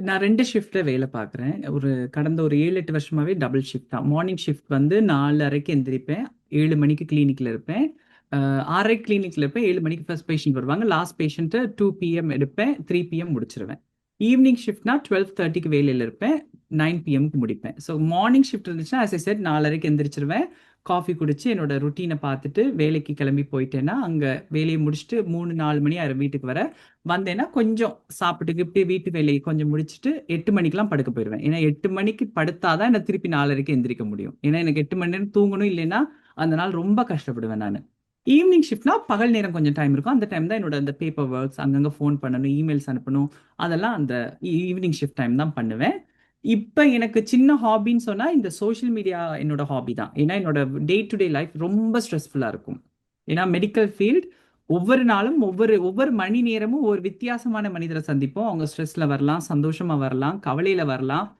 நான் 2 ஷிஃப்ட்ல வேலை பார்க்குறேன். கடந்த ஒரு 7, 8 வருஷமாவே டபுள் ஷிஃப்ட் தான். மார்னிங் ஷிஃப்ட் வந்து 4:30க்கு எந்திரிப்பேன். 7 மணிக்கு கிளினிக்ல இருப்பேன். 6:30க்கு கிளினிக்ல இருப்பேன். 7 மணிக்கு ஃபர்ஸ்ட் பேஷண்ட் வருவாங்க. லாஸ்ட் பேஷண்ட்ட 2 பிஎம் எடுப்பேன். 3 பிஎம் முடிச்சிருவேன். ஈவினிங் ஷிஃப்ட்னா 12:30க்கு வேலையில இருப்பேன். 9 பிஎம்க்கு முடிப்பேன். ஸோ மார்னிங் ஷிஃப்ட் இருந்துச்சுன்னா, ஆஸ் ஐ செட் 4:30க்கு எந்திரிச்சிருவேன். காஃபி குடிச்சு என்னோட ருட்டீனை பார்த்துட்டு வேலைக்கு கிளம்பி போயிட்டேன்னா, அங்க வேலையை முடிச்சுட்டு 3, 4 மணி ஆயிரும் வீட்டுக்கு வர. வந்தேன்னா கொஞ்சம் சாப்பிட்டு கிப்ட்டு வீட்டு வேலையை கொஞ்சம் முடிச்சுட்டு 8 மணிக்கெல்லாம் படுக்க போயிருவேன். ஏன்னா 8 மணிக்கு படுத்தாதான் என்ன திருப்பி 4:30க்கு எந்திரிக்க முடியும். ஏன்னா எனக்கு 8 மணி நேரம் தூங்கணும், இல்லைன்னா அந்த நாள் ரொம்ப கஷ்டப்படுவேன் நான். ஈவினிங் ஷிஃப்ட்னா பகல் நேரம் கொஞ்சம் டைம் இருக்கும். அந்த டைம் தான் என்னோட அந்த பேப்பர் ஒர்க்ஸ், அங்கங்க ஃபோன் பண்ணணும், இமெயில்ஸ் அனுப்பணும், அதெல்லாம் அந்த ஈவினிங் ஷிஃப்ட் டைம் தான் பண்ணுவேன். இப்ப எனக்கு சின்ன ஹாபின்னு சொன்னா இந்த சோஷியல் மீடியா என்னோட ஹாபி தான். ஏன்னா என்னோட டே டு டே லைஃப் ரொம்ப ஸ்ட்ரெஸ்ஃபுல்லா இருக்கும். ஏன்னா மெடிக்கல் ஃபீல்ட், ஒவ்வொரு நாளும் ஒவ்வொரு ஒவ்வொரு மணி நேரமும் ஒரு வித்தியாசமான மனிதரை சந்திப்போம். அவங்க ஸ்ட்ரெஸ்ல வரலாம், சந்தோஷமா வரலாம், கவலையில வரலாம்.